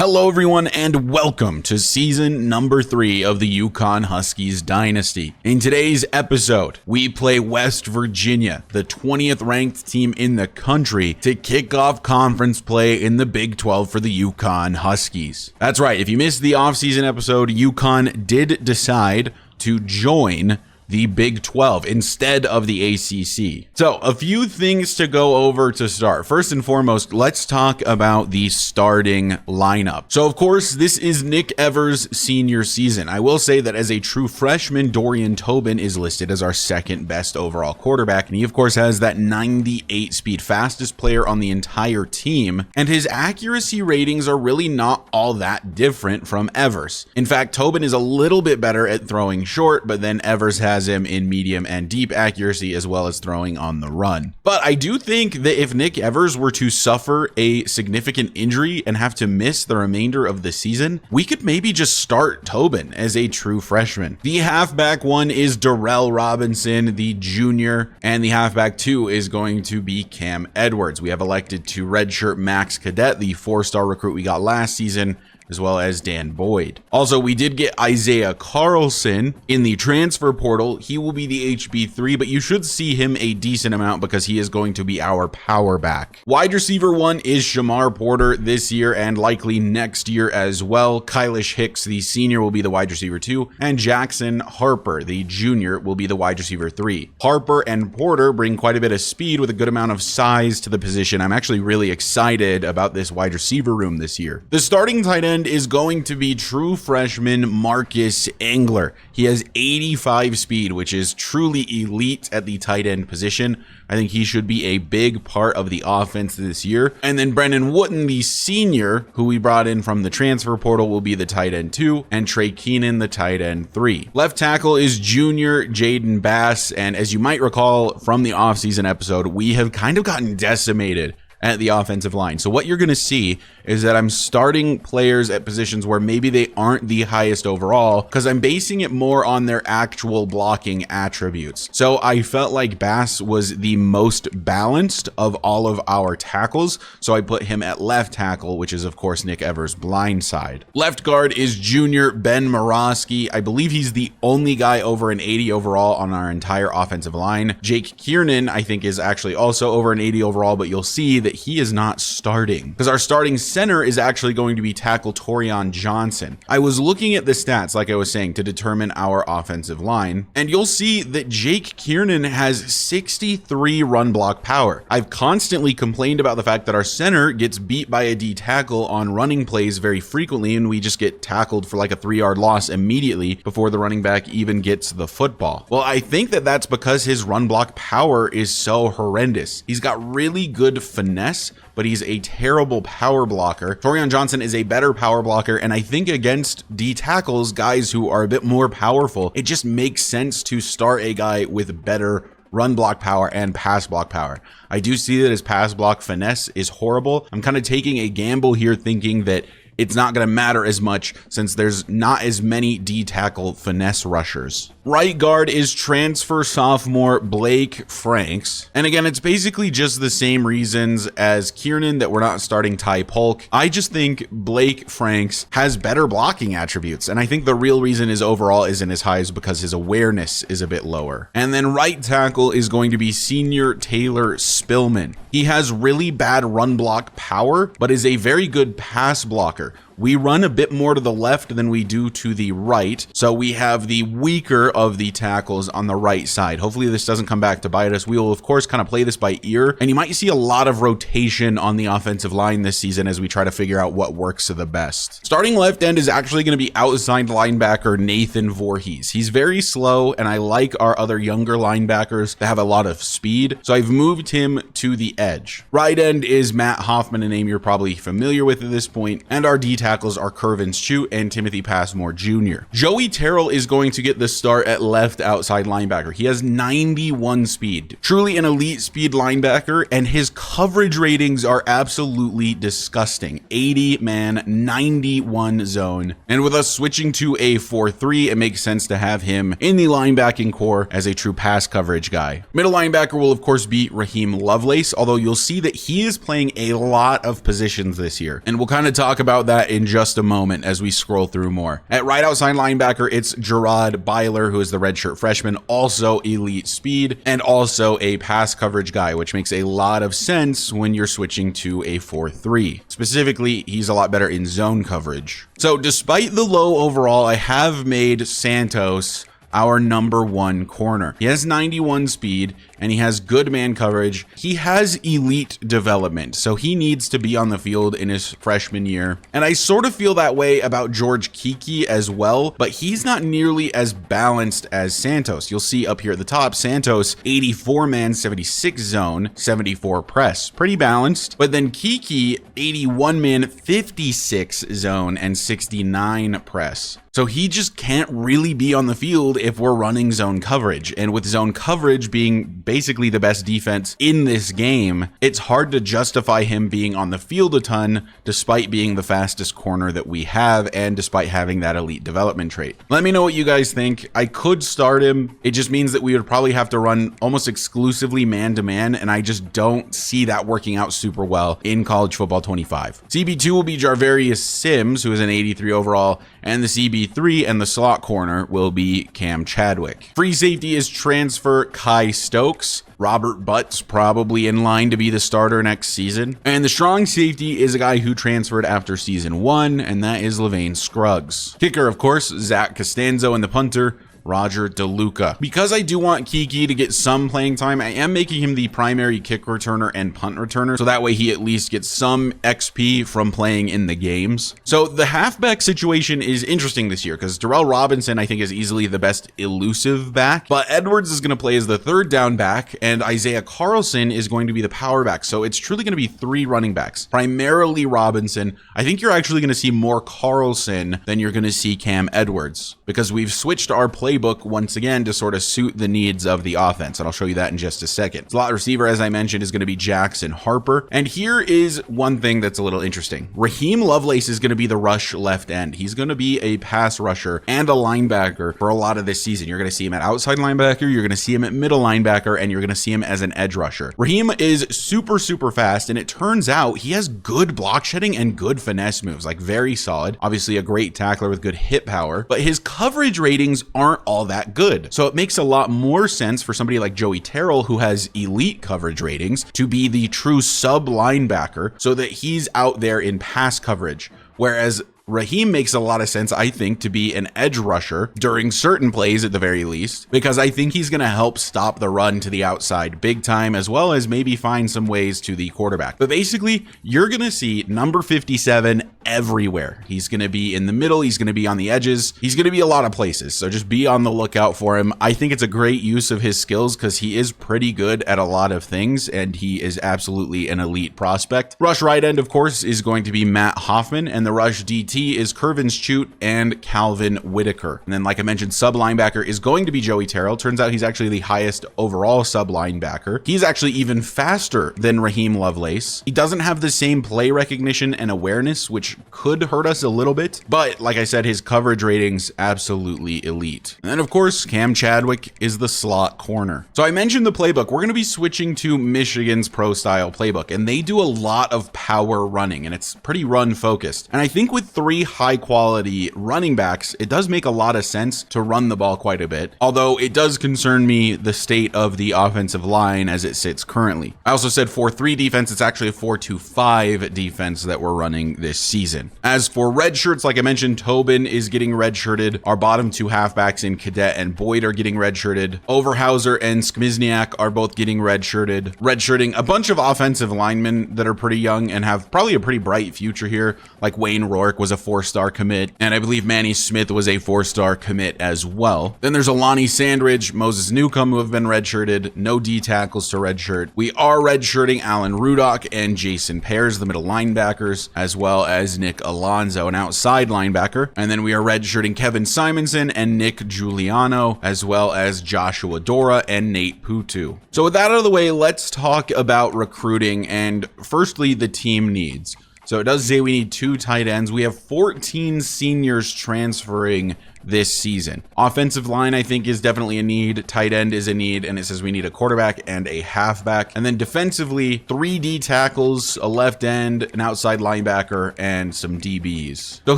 Hello everyone and welcome to season number 3 of the UConn Huskies Dynasty. In today's episode, we play West Virginia, the 20th ranked team in the country, to kick off conference play in the Big 12 for the UConn Huskies. That's right, if you missed the offseason episode, UConn did decide to join the Big 12 instead of the ACC. So a few things to go over to start. First and foremost, let's talk about the starting lineup. So of course, this is Nick Evers' senior season. I will say that as a true freshman, Dorian Tobin is listed as our second best overall quarterback. And he of course has that 98 speed, fastest player on the entire team. And his accuracy ratings are really not all that different from Evers. In fact, Tobin is a little bit better at throwing short, but then Evers has him in medium and deep accuracy as well as throwing on the run. But I do think that if Nick Evers were to suffer a significant injury and have to miss the remainder of the season, we could maybe just start Tobin as a true freshman. The halfback one is Darrell Robinson, the junior, and the halfback 2 is going to be Cam Edwards. We have elected to redshirt Max Cadet, the 4-star recruit we got last season, as well as Dan Boyd. Also, we did get Isaiah Carlson in the transfer portal. He will be the HB3, but you should see him a decent amount because he is going to be our power back. Wide receiver 1 is Shamar Porter this year and likely next year as well. Kylish Hicks, the senior, will be the wide receiver 2, and Jackson Harper, the junior, will be the wide receiver 3. Harper and Porter bring quite a bit of speed with a good amount of size to the position. I'm actually really excited about this wide receiver room this year. The starting tight end is going to be true freshman Marcus Engler. He has 85 speed, which is truly elite at the tight end position. I think he should be a big part of the offense this year. And then Brennan Wooten, the senior, who we brought in from the transfer portal, will be the tight end 2, and Trey Keenan, the tight end 3. Left tackle is junior Jaden Bass, and as you might recall from the offseason episode, we have kind of gotten decimated at the offensive line. So what you're going to see is that I'm starting players at positions where maybe they aren't the highest overall because I'm basing it more on their actual blocking attributes. So I felt like Bass was the most balanced of all of our tackles. So I put him at left tackle, which is of course Nick Evers' blind side. Left guard is junior Ben Morosky. I believe he's the only guy over an 80 overall on our entire offensive line. Jake Kiernan, I think, is actually also over an 80 overall, but you'll see that he is not starting because our starting center is actually going to be tackle Torian Johnson. I was looking at the stats, like I was saying, to determine our offensive line, and you'll see that Jake Kiernan has 63 run block power. I've constantly complained about the fact that our center gets beat by a D tackle on running plays very frequently, and we just get tackled for like a 3-yard loss immediately before the running back even gets the football. Well, I think that that's because his run block power is so horrendous. He's got really good finesse, but he's a terrible power blocker. Torian Johnson is a better power blocker, and I think against D tackles, guys who are a bit more powerful, it just makes sense to start a guy with better run block power and pass block power. I do see that his pass block finesse is horrible. I'm kind of taking a gamble here thinking that it's not going to matter as much since there's not as many D tackle finesse rushers. Right guard is transfer sophomore Blake Franks. And again, it's basically just the same reasons as Kiernan that we're not starting Ty Polk. I just think Blake Franks has better blocking attributes. And I think the real reason his overall isn't as high is because his awareness is a bit lower. And then right tackle is going to be senior Taylor Spillman. He has really bad run block power, but is a very good pass blocker. We run a bit more to the left than we do to the right, so we have the weaker of the tackles on the right side. Hopefully this doesn't come back to bite us. We will of course kind of play this by ear, and you might see a lot of rotation on the offensive line this season as we try to figure out what works the best. Starting left end is actually going to be outside linebacker Nathan Voorhees. He's very slow, and I like our other younger linebackers that have a lot of speed, so I've moved him to the edge. Right end is Matt Hoffman, a name you're probably familiar with at this point, and our D tackles are Curvin Chu and Timothy Passmore Jr. Joey Terrell is going to get the start at left outside linebacker. He has 91 speed, truly an elite speed linebacker, and his coverage ratings are absolutely disgusting. 80 man, 91 zone. And with us switching to a 4-3, it makes sense to have him in the linebacking core as a true pass coverage guy. Middle linebacker will of course be Raheem Lovelace, although you'll see that he is playing a lot of positions this year. And we'll kind of talk about that in just a moment as we scroll through more. At right outside linebacker, it's Gerard Byler, who is the redshirt freshman, also elite speed and also a pass coverage guy, which makes a lot of sense when you're switching to a 4-3. Specifically, he's a lot better in zone coverage. So despite the low overall, I have made Santos our number 1 corner. He has 91 speed and he has good man coverage. He has elite development, so he needs to be on the field in his freshman year. And I sort of feel that way about George Kiki as well, but he's not nearly as balanced as Santos. You'll see up here at the top, Santos 84 man, 76 zone, 74 press. Pretty balanced. But then Kiki 81 man, 56 zone and 69 press. So he just can't really be on the field if we're running zone coverage. And with zone coverage being basically the best defense in this game, it's hard to justify him being on the field a ton despite being the fastest corner that we have and despite having that elite development trait. Let me know what you guys think. I could start him. It just means that we would probably have to run almost exclusively man-to-man, and I just don't see that working out super well in college football 25. CB2 will be Jarvarius Sims, who is an 83 overall, and the CB3 and the slot corner will be Cam Chadwick. Free safety is transfer Kai Stokes. Robert Butt's probably in line to be the starter next season. And the strong safety is a guy who transferred after season 1, and that is Levain Scruggs. Kicker, of course, Zach Costanzo, and the punter, Roger DeLuca. Because I do want Kiki to get some playing time, I am making him the primary kick returner and punt returner, so that way he at least gets some XP from playing in the games. So the halfback situation is interesting this year because Darrell Robinson, I think, is easily the best elusive back, but Edwards is going to play as the 3rd down back, and Isaiah Carlson is going to be the power back. So it's truly going to be 3 running backs, primarily Robinson. I think you're actually going to see more Carlson than you're going to see Cam Edwards because we've switched our playbook once again to sort of suit the needs of the offense, and I'll show you that in just a second. Slot receiver, as I mentioned, is going to be Jackson Harper, and here is one thing that's a little interesting. Raheem Lovelace is going to be the rush left end. He's going to be a pass rusher and a linebacker for a lot of this season. You're going to see him at outside linebacker, you're going to see him at middle linebacker, and you're going to see him as an edge rusher. Raheem is super fast, and it turns out he has good block shedding and good finesse moves, like very solid. Obviously a great tackler with good hit power, but his coverage ratings aren't all that good. So it makes a lot more sense for somebody like Joey Terrell, who has elite coverage ratings, to be the true sub linebacker so that he's out there in pass coverage. Whereas Raheem makes a lot of sense, I think, to be an edge rusher during certain plays at the very least, because I think he's going to help stop the run to the outside big time, as well as maybe find some ways to the quarterback. But basically, you're going to see number 57 everywhere. He's going to be in the middle. He's going to be on the edges. He's going to be a lot of places. So just be on the lookout for him. I think it's a great use of his skills because he is pretty good at a lot of things, and he is absolutely an elite prospect. Rush right end, of course, is going to be Matt Hoffman, and the rush DT is Curvin Chute and Calvin Whitaker. And then, like I mentioned, sub linebacker is going to be Joey Terrell. Turns out he's actually the highest overall sub linebacker. He's actually even faster than Raheem Lovelace. He doesn't have the same play recognition and awareness, which could hurt us a little bit. But like I said, his coverage ratings absolutely elite. And then, of course, Cam Chadwick is the slot corner. So I mentioned the playbook. We're going to be switching to Michigan's pro style playbook, and they do a lot of power running, and it's pretty run focused. And I think with 3 high quality running backs, it does make a lot of sense to run the ball quite a bit. Although it does concern me the state of the offensive line as it sits currently. I also said 4-3 defense. It's actually a 4-2-5 defense that we're running this season. As for red shirts, like I mentioned, Tobin is getting redshirted. Our bottom 2 halfbacks in Cadet and Boyd are getting redshirted. Overhauser and Skmizniak are both getting redshirted. Redshirting a bunch of offensive linemen that are pretty young and have probably a pretty bright future here, like Wayne Rourke was a 4-star commit, and I believe Manny Smith was a 4-star commit as well. Then there's Alani Sandridge, Moses Newcomb, who have been redshirted. No D tackles to redshirt. We are redshirting Alan Rudock and Jason Pears, the middle linebackers, as well as Nick Alonzo, an outside linebacker. And then we are redshirting Kevin Simonson and Nick Giuliano, as well as Joshua Dora and Nate Putu. So with that out of the way, let's talk about recruiting and firstly the team needs. So it does say we need 2 tight ends. We have 14 seniors transferring this season. Offensive line, I think, is definitely a need. Tight end is a need, and it says we need a quarterback and a halfback. And then defensively, 3 D tackles, a left end, an outside linebacker, and some DBs. So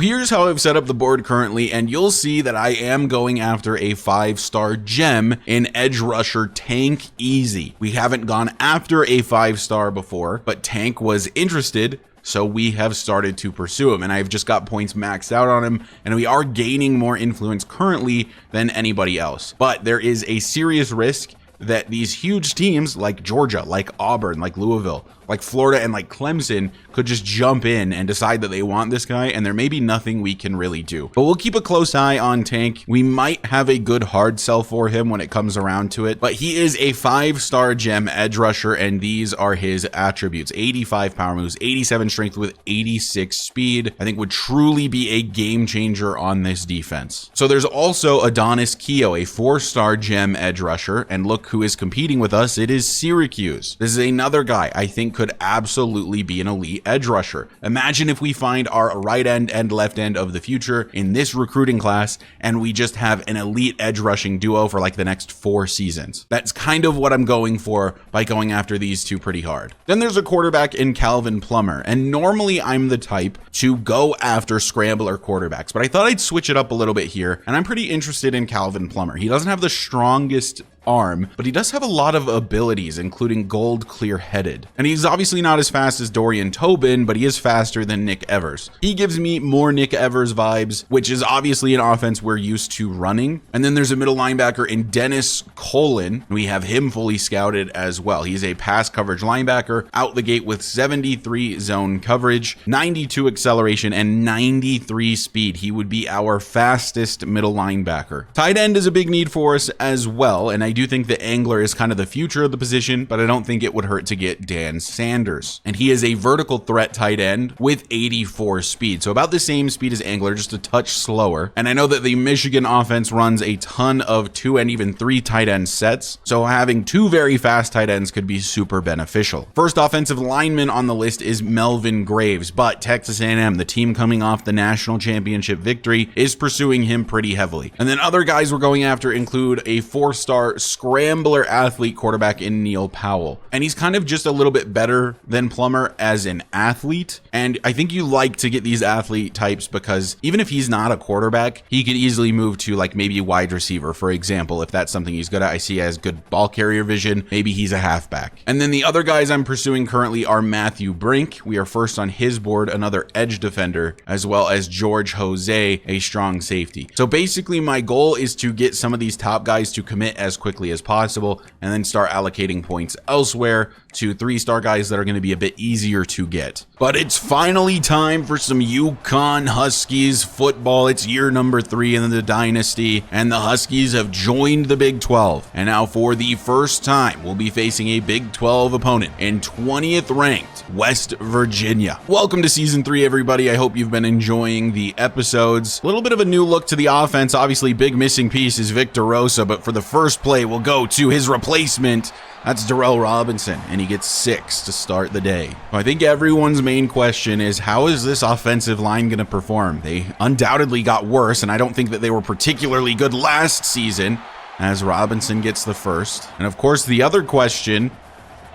here's how I've set up the board currently, and you'll see that I am going after a 5-star gem in edge rusher Tank Easy. We haven't gone after a 5-star before, but Tank was interested, so we have started to pursue him, and I've just got points maxed out on him, and we are gaining more influence currently than anybody else. But there is a serious risk that these huge teams like Georgia, like Auburn, like Louisville, like Florida, and like Clemson could just jump in and decide that they want this guy, and there may be nothing we can really do. But we'll keep a close eye on Tank. We might have a good hard sell for him when it comes around to it, but he is a 5-star gem edge rusher, and these are his attributes: 85 power moves, 87 strength with 86 speed. I think would truly be a game changer on this defense. So there's also Adonis Keough, a 4-star gem edge rusher, and look who is competing with us. It is Syracuse. This is another guy I think could absolutely be an elite edge rusher. Imagine if we find our right end and left end of the future in this recruiting class, and we just have an elite edge rushing duo for like the next 4 seasons. That's kind of what I'm going for by going after these 2 pretty hard. Then there's a quarterback in Calvin Plummer, and normally I'm the type to go after scrambler quarterbacks, but I thought I'd switch it up a little bit here, and I'm pretty interested in Calvin Plummer. He doesn't have the strongest arm, but he does have a lot of abilities, including gold clear-headed. And he's obviously not as fast as Dorian Tobin, but he is faster than Nick Evers. He gives me more Nick Evers vibes, which is obviously an offense we're used to running. And then there's a middle linebacker in Dennis Colin. We have him fully scouted as well. He's a pass coverage linebacker out the gate with 73 zone coverage, 92 acceleration, and 93 speed. He would be our fastest middle linebacker. Tight end is a big need for us as well, and I do think that Angler is kind of the future of the position, but I don't think it would hurt to get Dan Sanders. And he is a vertical threat tight end with 84 speed. So about the same speed as Angler, just a touch slower. And I know that the Michigan offense runs a ton of 2 and even 3 tight end sets. So having 2 very fast tight ends could be super beneficial. First offensive lineman on the list is Melvin Graves, but Texas A&M, the team coming off the national championship victory, is pursuing him pretty heavily. And then other guys we're going after include a 4-star scrambler athlete quarterback in Neil Powell. And he's kind of just a little bit better than Plummer as an athlete. And I think you like to get these athlete types because even if he's not a quarterback, he could easily move to like maybe wide receiver, for example, if that's something he's good at. I see he has good ball carrier vision. Maybe he's a halfback. And then the other guys I'm pursuing currently are Matthew Brink. We are first on his board, another edge defender, as well as George Jose, a strong safety. So basically my goal is to get some of these top guys to commit as quickly as possible and then start allocating points elsewhere to 3-star guys that are going to be a bit easier to get. But it's finally time for some UConn Huskies football. It's year number 3 in the Dynasty, and the Huskies have joined the Big 12. And now for the first time, we'll be facing a Big 12 opponent in 20th ranked West Virginia. Welcome to Season 3, everybody. I hope you've been enjoying the episodes. A little bit of a new look to the offense. Obviously, big missing piece is Victor Rosa, but for the first play, we'll go to his replacement. That's Darrell Robinson, and he gets 6 to start the day. I think everyone's main question is, how is this offensive line going to perform? They undoubtedly got worse, and I don't think that they were particularly good last season, as Robinson gets the first. And of course, the other question,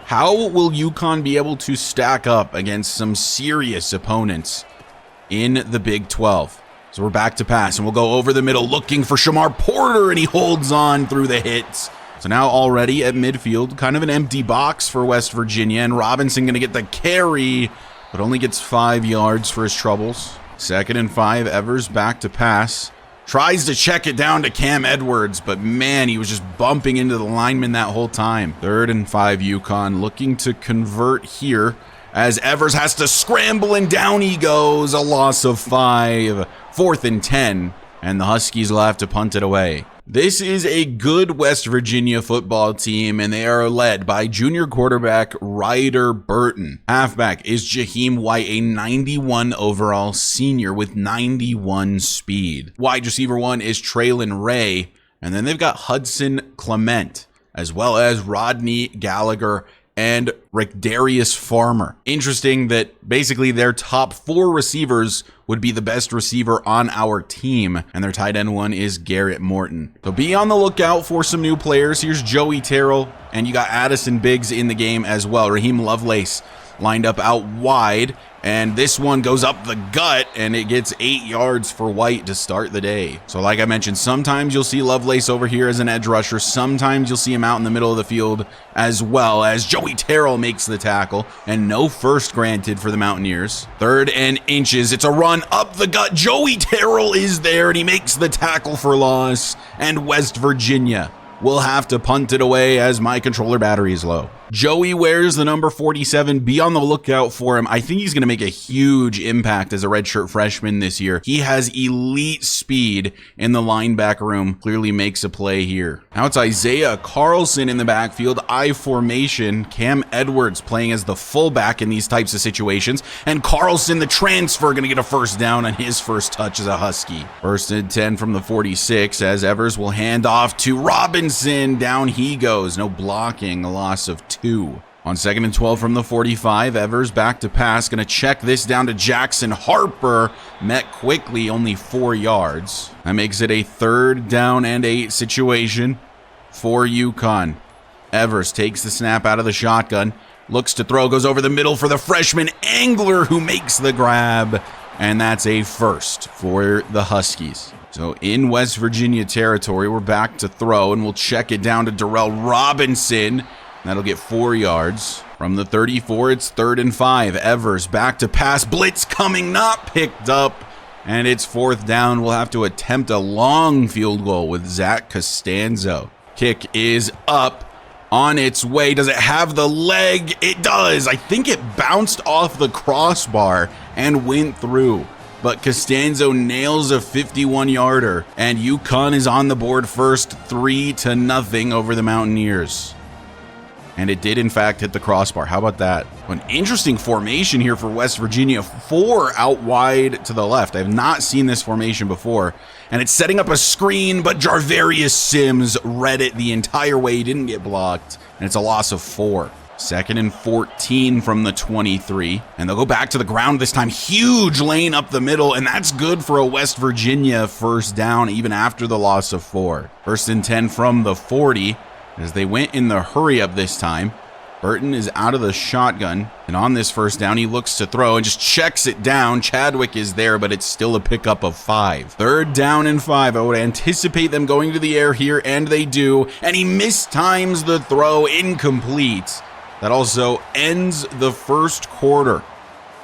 how will UConn be able to stack up against some serious opponents in the Big 12? So we're back to pass, and we'll go over the middle looking for Shamar Porter, and he holds on through the hits. So now already at midfield, kind of an empty box for West Virginia, and Robinson going to get the carry, but only gets 5 yards for his troubles. 2nd and 5, Evers back to pass. Tries to check it down to Cam Edwards, but man, he was just bumping into the lineman that whole time. 3rd and 5, UConn looking to convert here as Evers has to scramble, and down he goes. A loss of 5. 4th and 10, and the Huskies will have to punt it away. This is a good West Virginia football team, and they are led by junior quarterback Ryder Burton. Halfback is Jaheim White, a 91 overall senior with 91 speed. Wide receiver 1 is Traylon Ray, and then they've got Hudson Clement, as well as Rodney Gallagher and Rickdarius Farmer. Interesting that basically their top 4 receivers would be the best receiver on our team, and their tight end one is Garrett Morton. So be on the lookout for some new players. Here's Joey Terrell, and you got Addison Biggs in the game as well. Raheem Lovelace lined up out wide, and this one goes up the gut, and it gets 8 yards for White to start the day. So like I mentioned, sometimes you'll see Lovelace over here as an edge rusher. Sometimes you'll see him out in the middle of the field as well, as Joey Terrell makes the tackle, and no first granted for the Mountaineers. 3rd and inches. It's a run up the gut. Joey Terrell is there, and he makes the tackle for loss, and West Virginia will have to punt it away as my controller battery is low. Joey wears the number 47. Be on the lookout for him. I think he's going to make a huge impact as a redshirt freshman this year. He has elite speed in the linebacker room. Clearly makes a play here. Now it's Isaiah Carlson in the backfield. I formation. Cam Edwards playing as the fullback in these types of situations. And Carlson, the transfer, going to get a first down on his first touch as a Husky. 1st and 10 from the 46 as Evers will hand off to Robinson. Down he goes. No blocking. A loss of 2. On 2nd and 12 from the 45, Evers back to pass. Going to check this down to Jackson Harper. Met quickly, only 4 yards. That makes it a 3rd down and 8 situation for UConn. Evers takes the snap out of the shotgun. Looks to throw, goes over the middle for the freshman Angler, who makes the grab. And that's a first for the Huskies. So in West Virginia territory, we're back to throw, and we'll check it down to Darrell Robinson. That'll get 4 yards. From the 34, it's 3rd and 5. Evers back to pass. Blitz coming, not picked up. And it's 4th down. We'll have to attempt a long field goal with Zach Costanzo. Kick is up, on its way. Does it have the leg? It does. I think it bounced off the crossbar and went through. But Costanzo nails a 51-yarder. And UConn is on the board first, 3-0 over the Mountaineers. And it did, in fact, hit the crossbar. How about that? An interesting formation here for West Virginia. 4 out wide to the left. I have not seen this formation before. And it's setting up a screen, but Jarvarius Sims read it the entire way. He didn't get blocked. And it's a loss of 4. 2nd and 14 from the 23. And they'll go back to the ground this time. Huge lane up the middle. And that's good for a West Virginia first down, even after the loss of 4. 1st and 10 from the 40. As they went in the hurry up this time. Burton is out of the shotgun, and on this first down, he looks to throw and just checks it down. Chadwick is there, but it's still a pickup of 5. 3rd down and 5. I would anticipate them going to the air here, and they do, and he mistimes the throw, incomplete. That also ends the first quarter,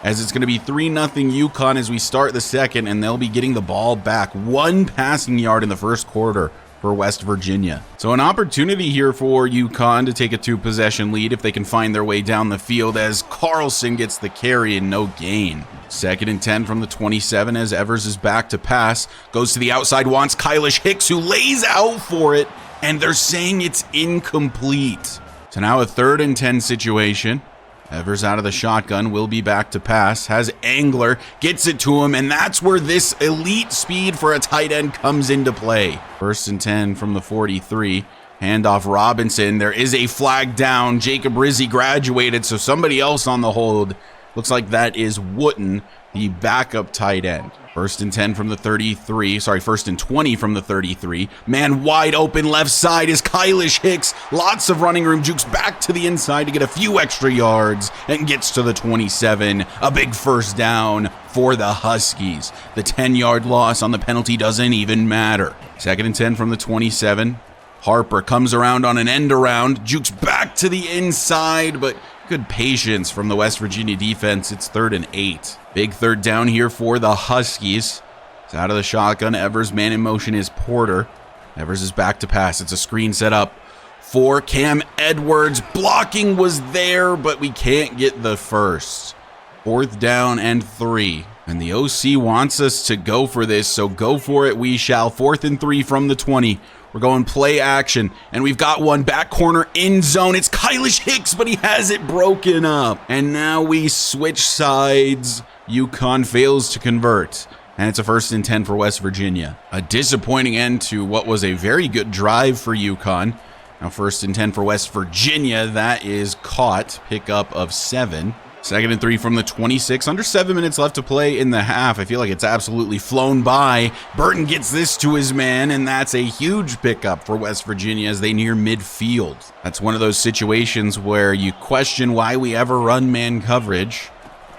as it's going to be 3-0 UConn as we start the second, and they'll be getting the ball back. 1 passing yard in the first quarter for West Virginia. So an opportunity here for UConn to take a 2-possession lead if they can find their way down the field, as Carlson gets the carry and no gain. 2nd and 10 from the 27 as Evers is back to pass. Goes to the outside, wants Kylish Hicks, who lays out for it, and they're saying it's incomplete. So now a 3rd and 10 situation. Evers out of the shotgun, will be back to pass, has Angler, gets it to him, and that's where this elite speed for a tight end comes into play. 1st and 10 from the 43, handoff Robinson, there is a flag down, Jacob Rizzi graduated, so somebody else on the hold. Looks like that is Wooten, the backup tight end. 1st and 10 from the 33, 1st and 20 from the 33. Man wide open left side is Kylish Hicks. Lots of running room, jukes back to the inside to get a few extra yards and gets to the 27. A big first down for the Huskies. The 10-yard loss on the penalty doesn't even matter. 2nd and 10 from the 27. Harper comes around on an end around, jukes back to the inside, but good patience from the West Virginia defense. It's 3rd and 8. Big 3rd down here for the Huskies. It's out of the shotgun. Evers, man in motion is Porter. Evers is back to pass. It's a screen set up for Cam Edwards. Blocking was there, but we can't get the first. 4th down and 3. And the OC wants us to go for this, so go for it we shall. 4th and 3 from the 20. We're going play action, and we've got one back corner in zone. It's Kylish Hicks, but he has it broken up. And now we switch sides. UConn fails to convert, and it's a 1st and 10 for West Virginia. A disappointing end to what was a very good drive for UConn, Now 1st and 10 for West Virginia. That is caught. Pickup of 7. 2nd and 3 from the 26. Under 7 minutes left to play in the half. I feel like it's absolutely flown by. Burton gets this to his man, and that's a huge pickup for West Virginia as they near midfield. That's one of those situations where you question why we ever run man coverage.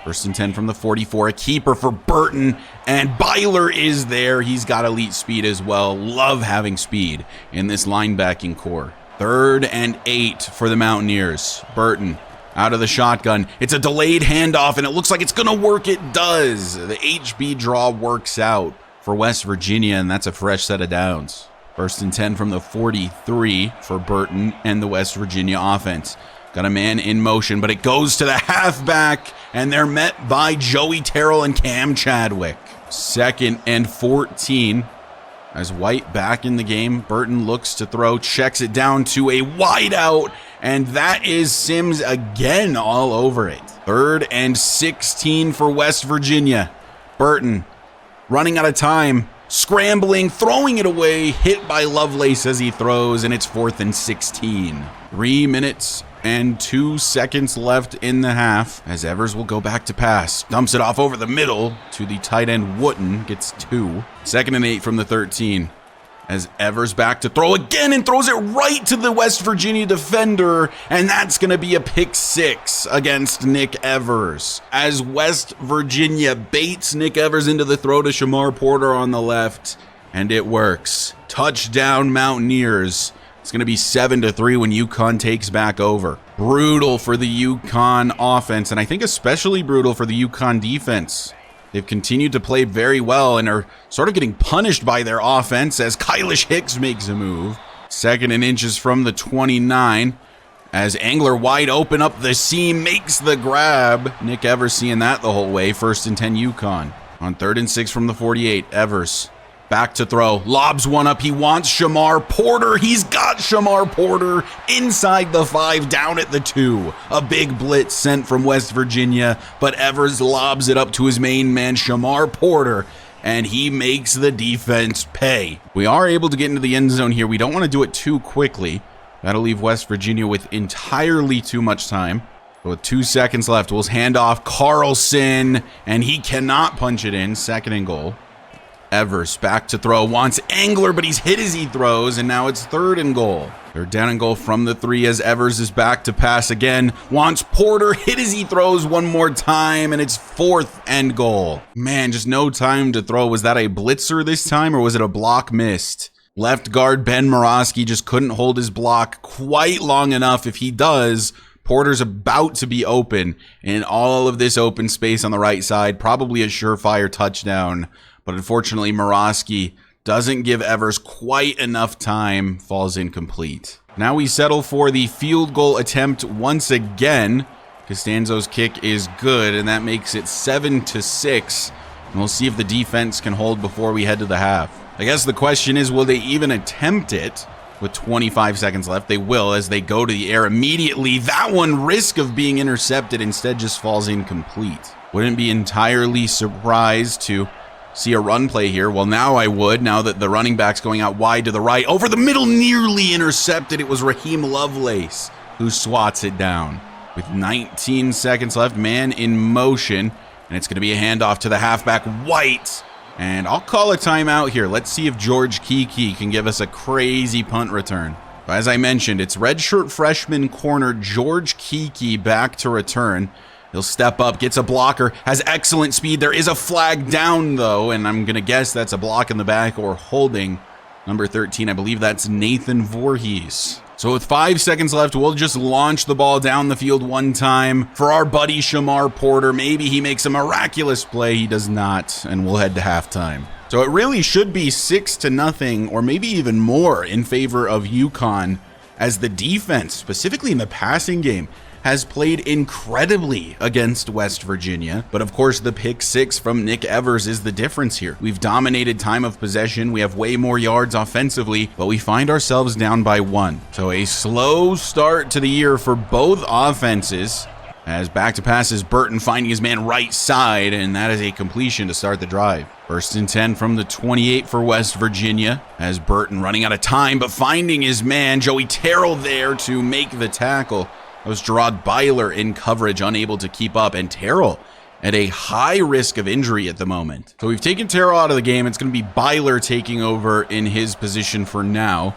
1st and 10 from the 44. A keeper for Burton, and Byler is there. He's got elite speed as well. Love having speed in this linebacking core. 3rd and 8 for the Mountaineers. Burton out of the shotgun. It's a delayed handoff, and it looks like it's going to work. It does. The HB draw works out for West Virginia, and that's a fresh set of downs. 1st and 10 from the 43 for Burton and the West Virginia offense. Got a man in motion, but it goes to the halfback, and they're met by Joey Terrell and Cam Chadwick. 2nd and 14. As White back in the game, Burton looks to throw, checks it down to a wideout, and that is Sims again all over it. 3rd and 16 for West Virginia. Burton running out of time, scrambling, throwing it away, hit by Lovelace as he throws, and it's 4th and 16. 3 minutes and 2 seconds left in the half as Evers will go back to pass. Dumps it off over the middle to the tight end Wooten. Gets 2. 2nd and 8 from the 13. As Evers back to throw again and throws it right to the West Virginia defender. And that's going to be a pick 6 against Nick Evers. As West Virginia baits Nick Evers into the throw to Shamar Porter on the left. And it works. Touchdown Mountaineers. It's going to be 7-3 when UConn takes back over. Brutal for the UConn offense, and I think especially brutal for the UConn defense. They've continued to play very well and are sort of getting punished by their offense as Kylish Hicks makes a move. 2nd and inches from the 29. As Angler wide open up the seam, makes the grab. Nick Evers seeing that the whole way. 1st and 10 UConn. On 3rd and 6 from the 48, Evers. Back to throw, lobs one up. He wants Shamar Porter. He's got Shamar Porter inside the 5, down at the 2. A big blitz sent from West Virginia, but Evers lobs it up to his main man, Shamar Porter, and he makes the defense pay. We are able to get into the end zone here. We don't want to do it too quickly. That'll leave West Virginia with entirely too much time. But with 2 seconds left, we'll hand off Carlson, and he cannot punch it in. 2nd and goal. Evers back to throw, wants Angler, but he's hit as he throws, and now it's 3rd and goal. 3rd down and goal from the 3 as Evers is back to pass again. Wants Porter, hit as he throws one more time, and it's 4th and goal. Man, just no time to throw. Was that a blitzer this time, or was it a block missed? Left guard Ben Morosky just couldn't hold his block quite long enough. If he does, Porter's about to be open in all of this open space on the right side. Probably a surefire touchdown. But unfortunately, Morosky doesn't give Evers quite enough time, falls incomplete. Now we settle for the field goal attempt once again. Costanzo's kick is good, and that makes it 7-6. And we'll see if the defense can hold before we head to the half. I guess the question is, will they even attempt it? With 25 seconds left, they will as they go to the air immediately. That one, risk of being intercepted, instead just falls incomplete. Wouldn't be entirely surprised to see a run play here. Well, now I would, now that the running back's going out wide to the right. Over the middle, nearly intercepted. It was Raheem Lovelace who swats it down. With 19 seconds left, man in motion, and it's going to be a handoff to the halfback, White. And I'll call a timeout here. Let's see if George Kiki can give us a crazy punt return. As I mentioned, it's redshirt freshman corner George Kiki back to return. He'll step up, gets a blocker, has excellent speed. There is a flag down, though, and I'm going to guess that's a block in the back or holding. Number 13, I believe that's Nathan Voorhees. So with 5 seconds left, we'll just launch the ball down the field one time for our buddy Shamar Porter. Maybe he makes a miraculous play. He does not, and we'll head to halftime. So it really should be 6-0 or maybe even more in favor of UConn, as the defense, specifically in the passing game, has played incredibly against West Virginia. But of course, the pick 6 from Nick Evers is the difference here. We've dominated time of possession. We have way more yards offensively, but we find ourselves down by 1. So a slow start to the year for both offenses As back to pass is Burton finding his man right side, and that is a completion to start the drive. 1st and 10 from the 28 for West Virginia, as Burton running out of time, but finding his man, Joey Terrell, there to make the tackle. That was Gerard Byler in coverage, unable to keep up, and Terrell at a high risk of injury at the moment. So we've taken Terrell out of the game. It's going to be Byler taking over in his position for now.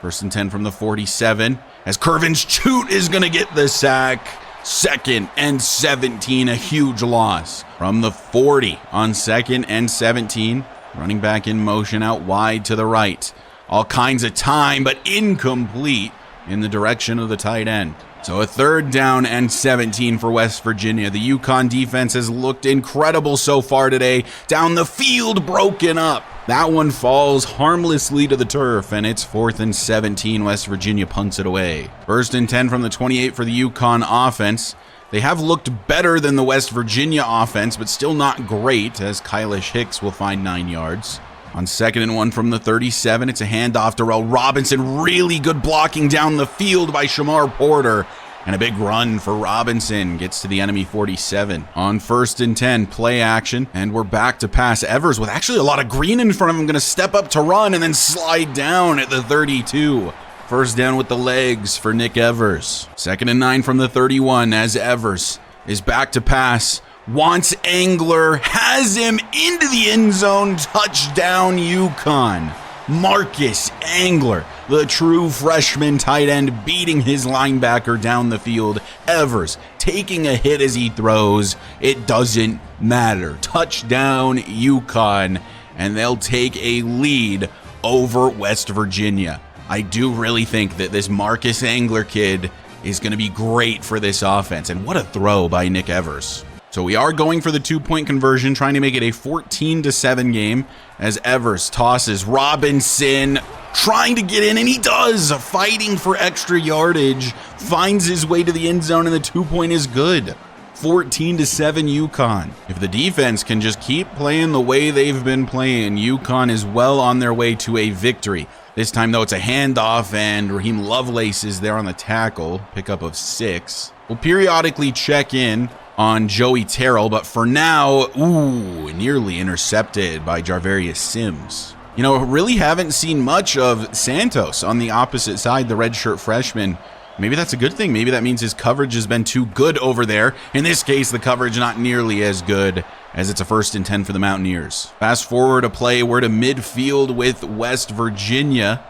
1st and 10 from the 47, as Curvin's Chute is going to get the sack. 2nd and 17, a huge loss. From the 40 on 2nd and 17, running back in motion out wide to the right. All kinds of time, but incomplete in the direction of the tight end. So a 3rd down and 17 for West Virginia. The UConn defense has looked incredible so far today. Down the field, broken up. That one falls harmlessly to the turf, and it's 4th and 17. West Virginia punts it away. 1st and 10 from the 28 for the UConn offense. They have looked better than the West Virginia offense, but still not great, as Kylish Hicks will find 9 yards. On 2nd and 1 from the 37, it's a handoff to Darrell Robinson. Really good blocking down the field by Shamar Porter. And a big run for Robinson, gets to the enemy 47. On 1st and 10, play action, and we're back to pass. Evers with actually a lot of green in front of him, going to step up to run and then slide down at the 32. 1st down with the legs for Nick Evers. 2nd and 9 from the 31, as Evers is back to pass. Wants Angler, has him into the end zone, touchdown UConn. Marcus Angler, the true freshman tight end, beating his linebacker down the field. Evers taking a hit as he throws. It doesn't matter. Touchdown UConn, and they'll take a lead over West Virginia. I do really think that this Marcus Angler kid is going to be great for this offense, and what a throw by Nick Evers. So we are going for the 2-point conversion, trying to make it a 14-7 game, as Evers tosses Robinson, trying to get in, and he does, fighting for extra yardage, finds his way to the end zone, and the 2-point is good. 14-7 UConn. If the defense can just keep playing the way they've been playing, UConn is well on their way to a victory. This time, though, it's a handoff, and Raheem Lovelace is there on the tackle, pickup of 6. We'll periodically check in on Joey Terrell, but for now, nearly intercepted by Jarvarius Sims. You know, really haven't seen much of Santos on the opposite side, the redshirt freshman. Maybe that's a good thing. Maybe that means his coverage has been too good over there. In this case, the coverage not nearly as good, as it's a 1st and 10 for the Mountaineers. Fast forward a play, we're to midfield with West Virginia,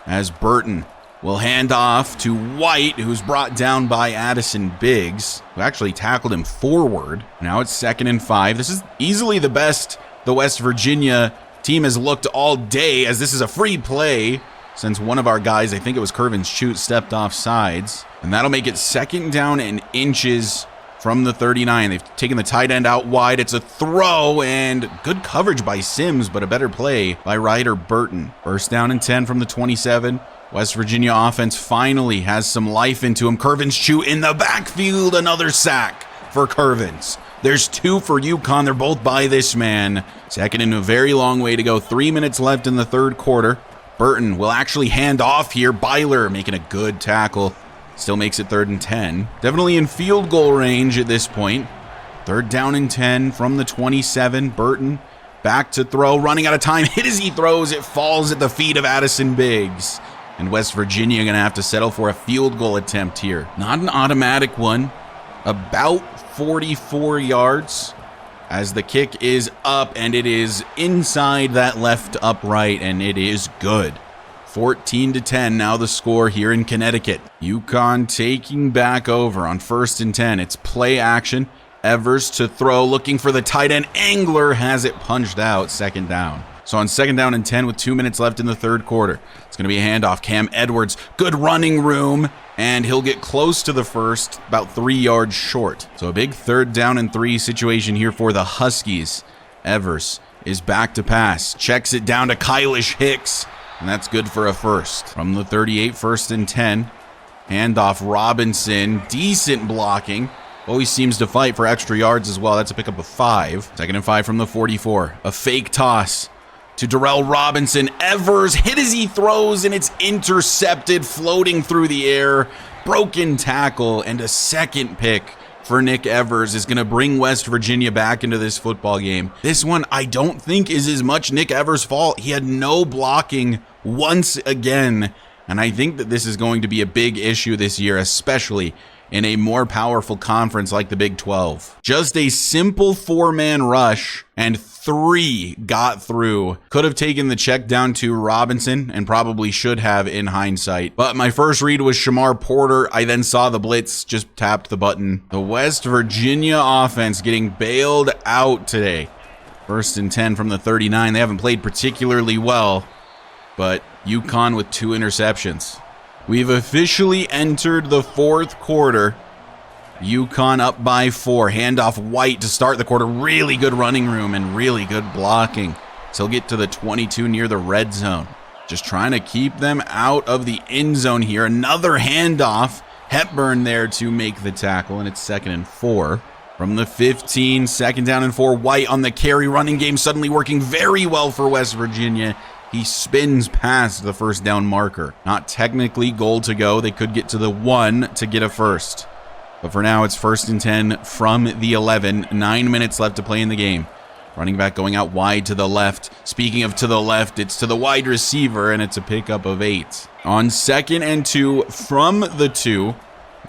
as Burton will hand off to White, who's brought down by Addison Biggs, who actually tackled him forward. Now it's 2nd and 5. This is easily the best the West Virginia team has looked all day, as this is a free play, since one of our guys, I think it was Curvin's Chute, stepped off sides. And that'll make it 2nd down and inches from the 39. They've taken the tight end out wide. It's a throw, and good coverage by Sims, but a better play by Ryder Burton. 1st down and 10 from the 27. West Virginia offense finally has some life into him. Curvin's Chute in the backfield. Another sack for Curvins. There's 2 for UConn. They're both by this man. 2nd and a very long way to go. 3 minutes left in the 3rd quarter. Burton will actually hand off here. Byler making a good tackle. Still makes it 3rd and 10. Definitely in field goal range at this point. 3rd down and 10 from the 27. Burton back to throw. Running out of time. Hit as he throws. It falls at the feet of Addison Biggs. And West Virginia going to have to settle for a field goal attempt here. Not an automatic one. About 44 yards. As the kick is up, and it is inside that left upright, and it is good. 14-10 now the score here in Connecticut. UConn taking back over on 1st and 10. It's play action. Evers to throw, looking for the tight end. Angler has it punched out, 2nd down. So on 2nd down and 10 with 2 minutes left in the 3rd quarter, it's going to be a handoff. Cam Edwards, good running room, and he'll get close to the 1st, about 3 yards short. So a big 3rd down and 3 situation here for the Huskies. Evers is back to pass, checks it down to Kylish Hicks, and that's good for a 1st. From the 38, 1st and 10, handoff Robinson, decent blocking. Always seems to fight for extra yards as well. That's a pickup of 5. 2nd and 5 from the 44, a fake toss to Darrell Robinson. Evers hit as he throws, and it's intercepted, floating through the air. Broken tackle, and a 2nd pick for Nick Evers is going to bring West Virginia back into this football game. This one I don't think is as much Nick Evers' fault. He had no blocking once again, and I think that this is going to be a big issue this year, especially in a more powerful conference like the Big 12. Just a simple 4-man rush, and 3 got through. Could have taken the check down to Robinson, and probably should have in hindsight. But my first read was Shamar Porter. I then saw the blitz, just tapped the button. The West Virginia offense getting bailed out today. 1st and 10 from the 39. They haven't played particularly well, but UConn with 2 interceptions. We've officially entered the 4th quarter. UConn up by 4. Handoff White to start the quarter. Really good running room and really good blocking. So he'll get to the 22 near the red zone. Just trying to keep them out of the end zone here. Another handoff. Hepburn there to make the tackle, and it's 2nd and 4. From the 15, 2nd down and 4. White on the carry. Running game suddenly working very well for West Virginia. He spins past the 1st down marker. Not technically goal to go. They could get to the 1 to get a first. But for now, it's 1st and 10 from the 11. 9 minutes left to play in the game. Running back going out wide to the left. Speaking of to the left, it's to the wide receiver, and it's a pickup of 8. On 2nd and 2 from the 2.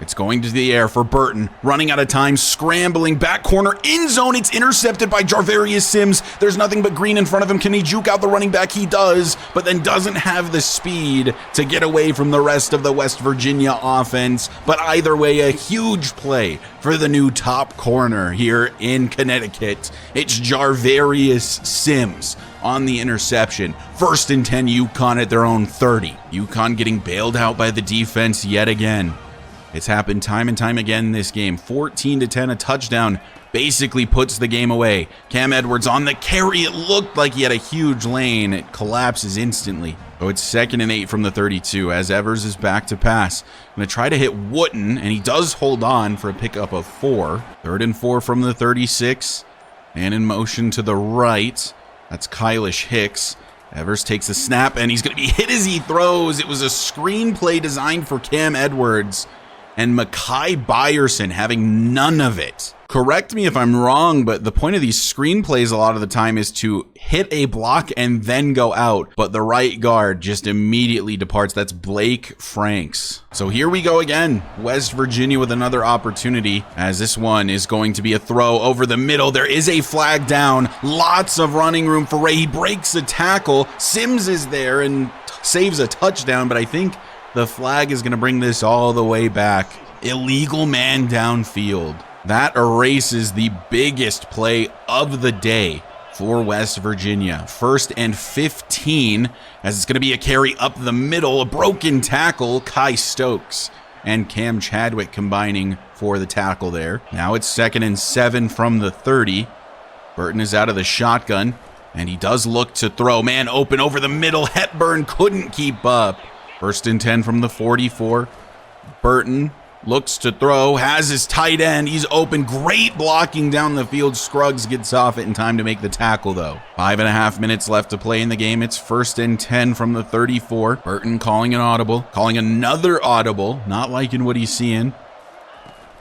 It's going to the air for Burton. Running out of time, scrambling, back corner, end zone. It's intercepted by Jarvarius Sims. There's nothing but green in front of him. Can he juke out the running back? He does, but then doesn't have the speed to get away from the rest of the West Virginia offense. But either way, a huge play for the new top corner here in Connecticut. It's Jarvarius Sims on the interception. 1st and 10, UConn at their own 30. UConn getting bailed out by the defense yet again. It's happened time and time again in this game. 14-10, a touchdown basically puts the game away. Cam Edwards on the carry. It looked like he had a huge lane. It collapses instantly. Oh, it's 2nd and 8 from the 32 as Evers is back to pass. Going to try to hit Wooten, and he does hold on for a pickup of 4. 3rd and 4 from the 36. And in motion to the right, that's Kylish Hicks. Evers takes a snap, and he's going to be hit as he throws. It was a screenplay designed for Cam Edwards, and Mekhi Byerson having none of it. Correct me if I'm wrong, but the point of these screenplays a lot of the time is to hit a block and then go out, but the right guard just immediately departs. That's Blake Franks. So here we go again. West Virginia with another opportunity, as this one is going to be a throw over the middle. There is a flag down. Lots of running room for Ray. He breaks a tackle. Sims is there and saves a touchdown, but I think the flag is going to bring this all the way back. Illegal man downfield. That erases the biggest play of the day for West Virginia. 1st and 15, as it's going to be a carry up the middle. A broken tackle. Kai Stokes and Cam Chadwick combining for the tackle there. Now it's 2nd and 7 from the 30. Burton is out of the shotgun, and he does look to throw. Man open over the middle. Hepburn couldn't keep up. 1st and 10 from the 44. Burton looks to throw, has his tight end. He's open. Great blocking down the field. Scruggs gets off it in time to make the tackle, though. 5.5 minutes left to play in the game. It's 1st and 10 from the 34. Burton calling an audible, calling another audible, not liking what he's seeing.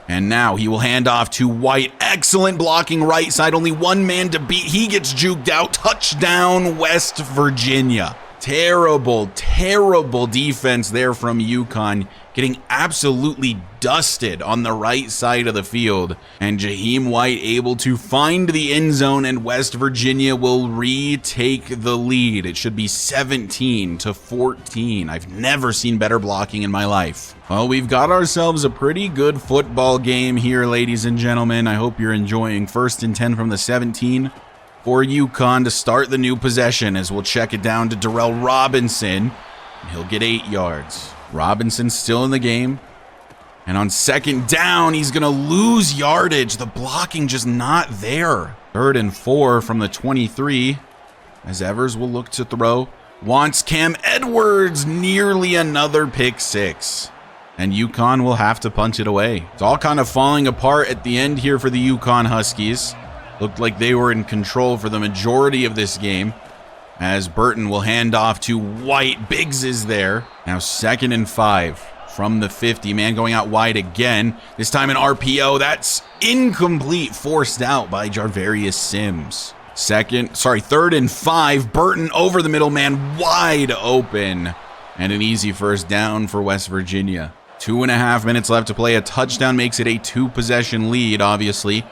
And now he will hand off to White. Excellent blocking right side. Only one man to beat. He gets juked out. Touchdown, West Virginia. Terrible, terrible defense there from UConn, getting absolutely dusted on the right side of the field. And Jaheim White able to find the end zone, and West Virginia will retake the lead. It should be 17-14. I've never seen better blocking in my life. Well, we've got ourselves a pretty good football game here, ladies and gentlemen. I hope you're enjoying. 1st and 10 from the 17. For UConn to start the new possession, as we'll check it down to Darrell Robinson. He'll get 8 yards. Robinson still in the game. And on 2nd down, he's going to lose yardage. The blocking just not there. 3rd and 4 from the 23. As Evers will look to throw. Wants Cam Edwards. Nearly another pick 6. And UConn will have to punch it away. It's all kind of falling apart at the end here for the UConn Huskies. Looked like they were in control for the majority of this game, as Burton will hand off to White. Biggs is there. Now 2nd and 5 from the 50. Man going out wide again. This time an RPO. That's incomplete, forced out by Jarvarius Sims. Third and 5. Burton over the middle, man, wide open. And an easy first down for West Virginia. 2.5 minutes left to play. A touchdown makes it a 2-possession lead, obviously,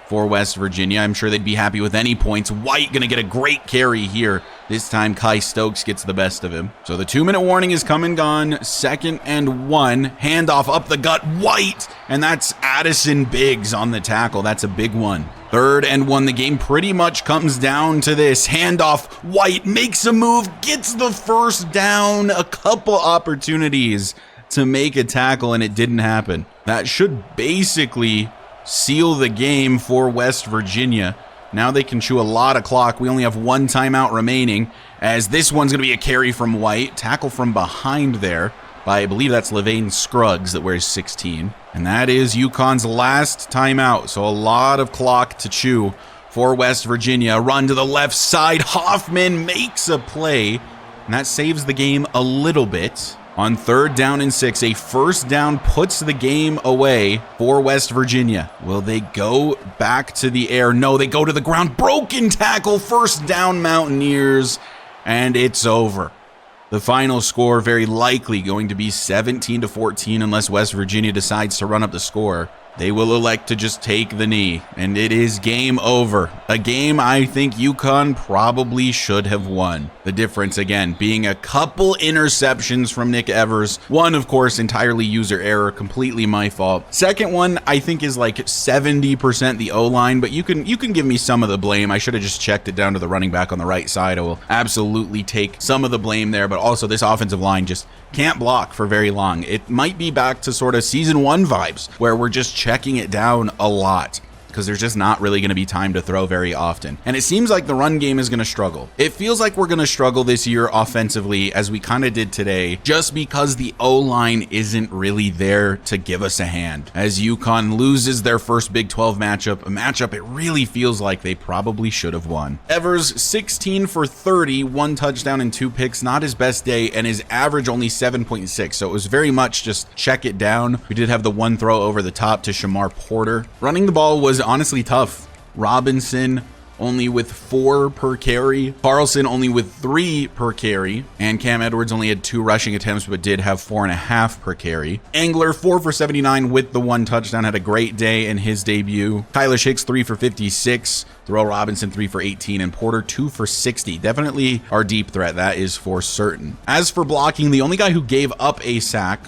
for West Virginia. I'm sure they'd be happy with any points. White going to get a great carry here. This time, Kai Stokes gets the best of him. So the 2-minute warning is come and gone. 2nd and 1. Handoff up the gut. White. And that's Addison Biggs on the tackle. That's a big one. 3rd and 1. The game pretty much comes down to this. Handoff. White makes a move. Gets the first down. A couple opportunities to make a tackle, and it didn't happen. That should basically seal the game for West Virginia. Now they can chew a lot of clock. We only have 1 timeout remaining, as this one's going to be a carry from White. Tackle from behind there by, I believe that's Levain Scruggs that wears 16. And that is UConn's last timeout. So a lot of clock to chew for West Virginia. Run to the left side. Hoffman makes a play, and that saves the game a little bit. On 3rd down and 6, a first down puts the game away for West Virginia. Will they go back to the air? No, they go to the ground. Broken tackle, first down Mountaineers, and it's over. The final score very likely going to be 17-14 unless West Virginia decides to run up the score. They will elect to just take the knee, and it is game over. A game I think UConn probably should have won. The difference, again, being a couple interceptions from Nick Evers. One, of course, entirely user error, completely my fault. Second one, I think, is like 70% the O-line, but you can give me some of the blame. I should have just checked it down to the running back on the right side. I will absolutely take some of the blame there, but also this offensive line just can't block for very long. It might be back to sort of season 1 vibes, where we're just checking it down a lot, because there's just not really going to be time to throw very often. And it seems like the run game is going to struggle. It feels like we're going to struggle this year offensively, as we kind of did today, just because the O-line isn't really there to give us a hand. As UConn loses their first Big 12 matchup, a matchup it really feels like they probably should have won. Evers, 16 for 30, 1 touchdown and 2 picks, not his best day, and his average only 7.6, so it was very much just check it down. We did have the 1 throw over the top to Shamar Porter. Running the ball was honestly tough. Robinson only with 4 per carry, Carlson only with 3 per carry, and Cam Edwards only had 2 rushing attempts but did have 4.5 per carry. Engler 4 for 79 with the 1 touchdown, had a great day in his debut. Kyler Hicks 3 for 56, Darrell Robinson 3 for 18, and Porter 2 for 60. Definitely our deep threat, that is for certain. As for blocking, the only guy who gave up a sack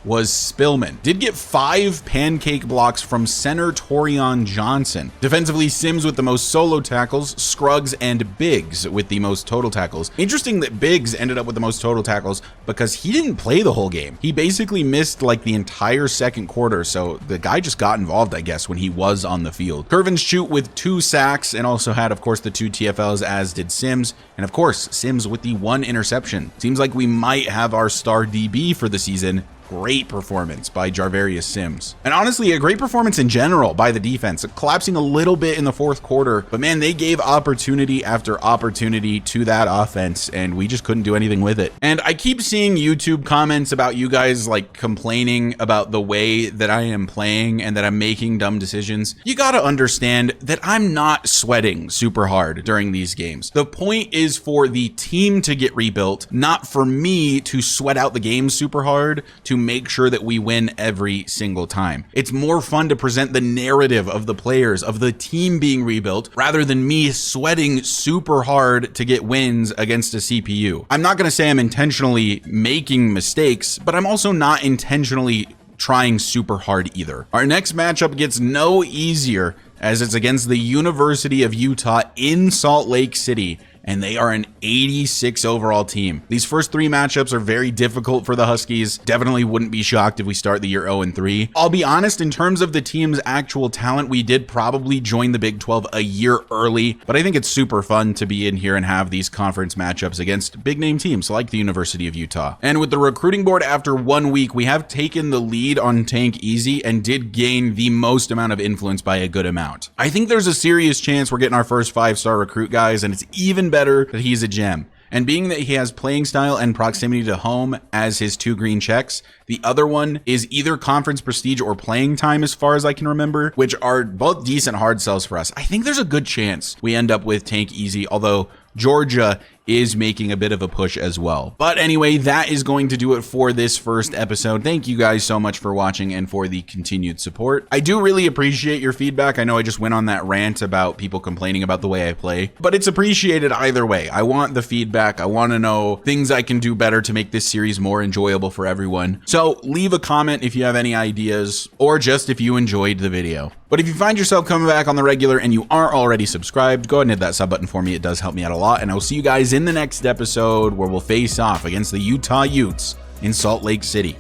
was Spillman. Did get 5 pancake blocks from center Torian Johnson. Defensively, Sims with the most solo tackles, Scruggs and Biggs with the most total tackles. Interesting that Biggs ended up with the most total tackles because he didn't play the whole game. He basically missed like the entire second quarter, so the guy just got involved, I guess, when he was on the field. Curvin with 2 sacks and also had, of course, the 2 TFLs, as did Sims. And of course, Sims with the 1 interception. Seems like we might have our star DB for the season. Great performance by Jarvarius Sims. And honestly, a great performance in general by the defense, collapsing a little bit in the 4th quarter, but man, they gave opportunity after opportunity to that offense, and we just couldn't do anything with it. And I keep seeing YouTube comments about you guys like complaining about the way that I am playing and that I'm making dumb decisions. You gotta understand that I'm not sweating super hard during these games. The point is for the team to get rebuilt, not for me to sweat out the game super hard to make sure that we win every single time. It's more fun to present the narrative of the players, of the team being rebuilt, rather than me sweating super hard to get wins against a CPU. I'm not going to say I'm intentionally making mistakes, but I'm also not intentionally trying super hard either. Our next matchup gets no easier, as it's against the University of Utah in Salt Lake City, and they are an 86 overall team. These first 3 matchups are very difficult for the Huskies. Definitely wouldn't be shocked if we start the year 0-3. I'll be honest, in terms of the team's actual talent, we did probably join the Big 12 a year early, but I think it's super fun to be in here and have these conference matchups against big name teams like the University of Utah. And with the recruiting board after 1 week, we have taken the lead on Tank Easy and did gain the most amount of influence by a good amount. I think there's a serious chance we're getting our first 5-star recruit, guys, and it's even better that he's a gem. And being that he has playing style and proximity to home as his 2 green checks, the other one is either conference prestige or playing time as far as I can remember, which are both decent hard sells for us. I think there's a good chance we end up with Tank Easy, although Georgia is making a bit of a push as well. But anyway, that is going to do it for this first episode. Thank you guys so much for watching and for the continued support. I do really appreciate your feedback. I know I just went on that rant about people complaining about the way I play, but it's appreciated either way. I want the feedback. I want to know things I can do better to make this series more enjoyable for everyone. So leave a comment if you have any ideas or just if you enjoyed the video. But if you find yourself coming back on the regular and you aren't already subscribed, go ahead and hit that sub button for me. It does help me out a lot. And I'll see you guys in the next episode where we'll face off against the Utah Utes in Salt Lake City.